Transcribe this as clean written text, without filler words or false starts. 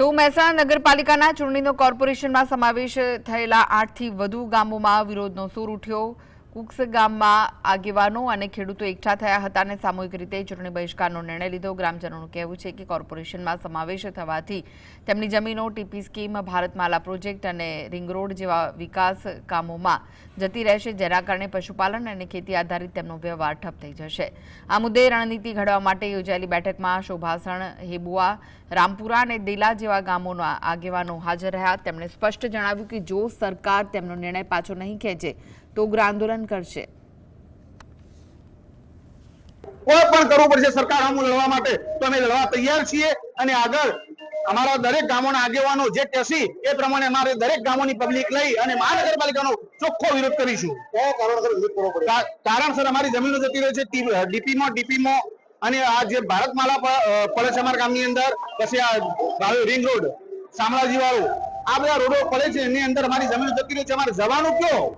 તો મહેસાણા નગરપાલિકાના ચૂંટણીનો કોર્પોરેશનમાં સમાવેશ થયેલા 8 થી વધુ ગામોમાં વિરોધનો સૂર ઉઠ્યો। કુક્સ ગામમાં આગેવાનો અને ખેડૂતો એકઠા થયા હતા અને સામૂહિક રીતે ચૂંટણી બહિષ્કારનો નિર્ણય લીધો। ગ્રામજનોનું કહેવું છે કે કોર્પોરેશનમાં સમાવેશ થવાથી તેમની જમીનો ટીપી સ્કીમ, ભારતમાલા પ્રોજેક્ટ અને રિંગ રોડ જેવા વિકાસ કામોમાં જતી રહેશે, જેના કારણે પશુપાલન અને ખેતી આધારિત તેમનો વ્યવહાર ઠપ થઈ જશે। આ મુદ્દે રણનીતિ ઘડવા માટે યોજાયેલી બેઠકમાં શોભાસણ, હેબુઆ, રામપુરા અને દેલા જેવા ગામોના આગેવાનો હાજર રહ્યા। તેમણે સ્પષ્ટ જણાવ્યું કે જો સરકાર તેમનો નિર્ણય પાછો નહીં ખેંચે તો ઉગ્ર આંદોલન કરશે। કોઈ પણ કરવું પડશે સરકાર સામે લડવા માટે તો અમે લડવા તૈયાર છીએ અને આગળ અમારા દરેક ગામોના આગેવાનો જે કહેશે એ પ્રમાણે અમારે દરેક ગામોની પબ્લિક લઈ અને મહાનગરપાલિકાનો ચોખ્ખો વિરોધ કરીશું। કારણસર અમારી જમીનો જતી રહી છે ડીપીમાં અને આ જે ભારતમાલા પડે છે અમારા ગામની અંદર, પછી આ રિંગ રોડ, શામળાજી વાળો, આ બધા રોડો પડે છે એની અંદર અમારી જમીનો જતી રહી છે। અમારે જવાનું કયો?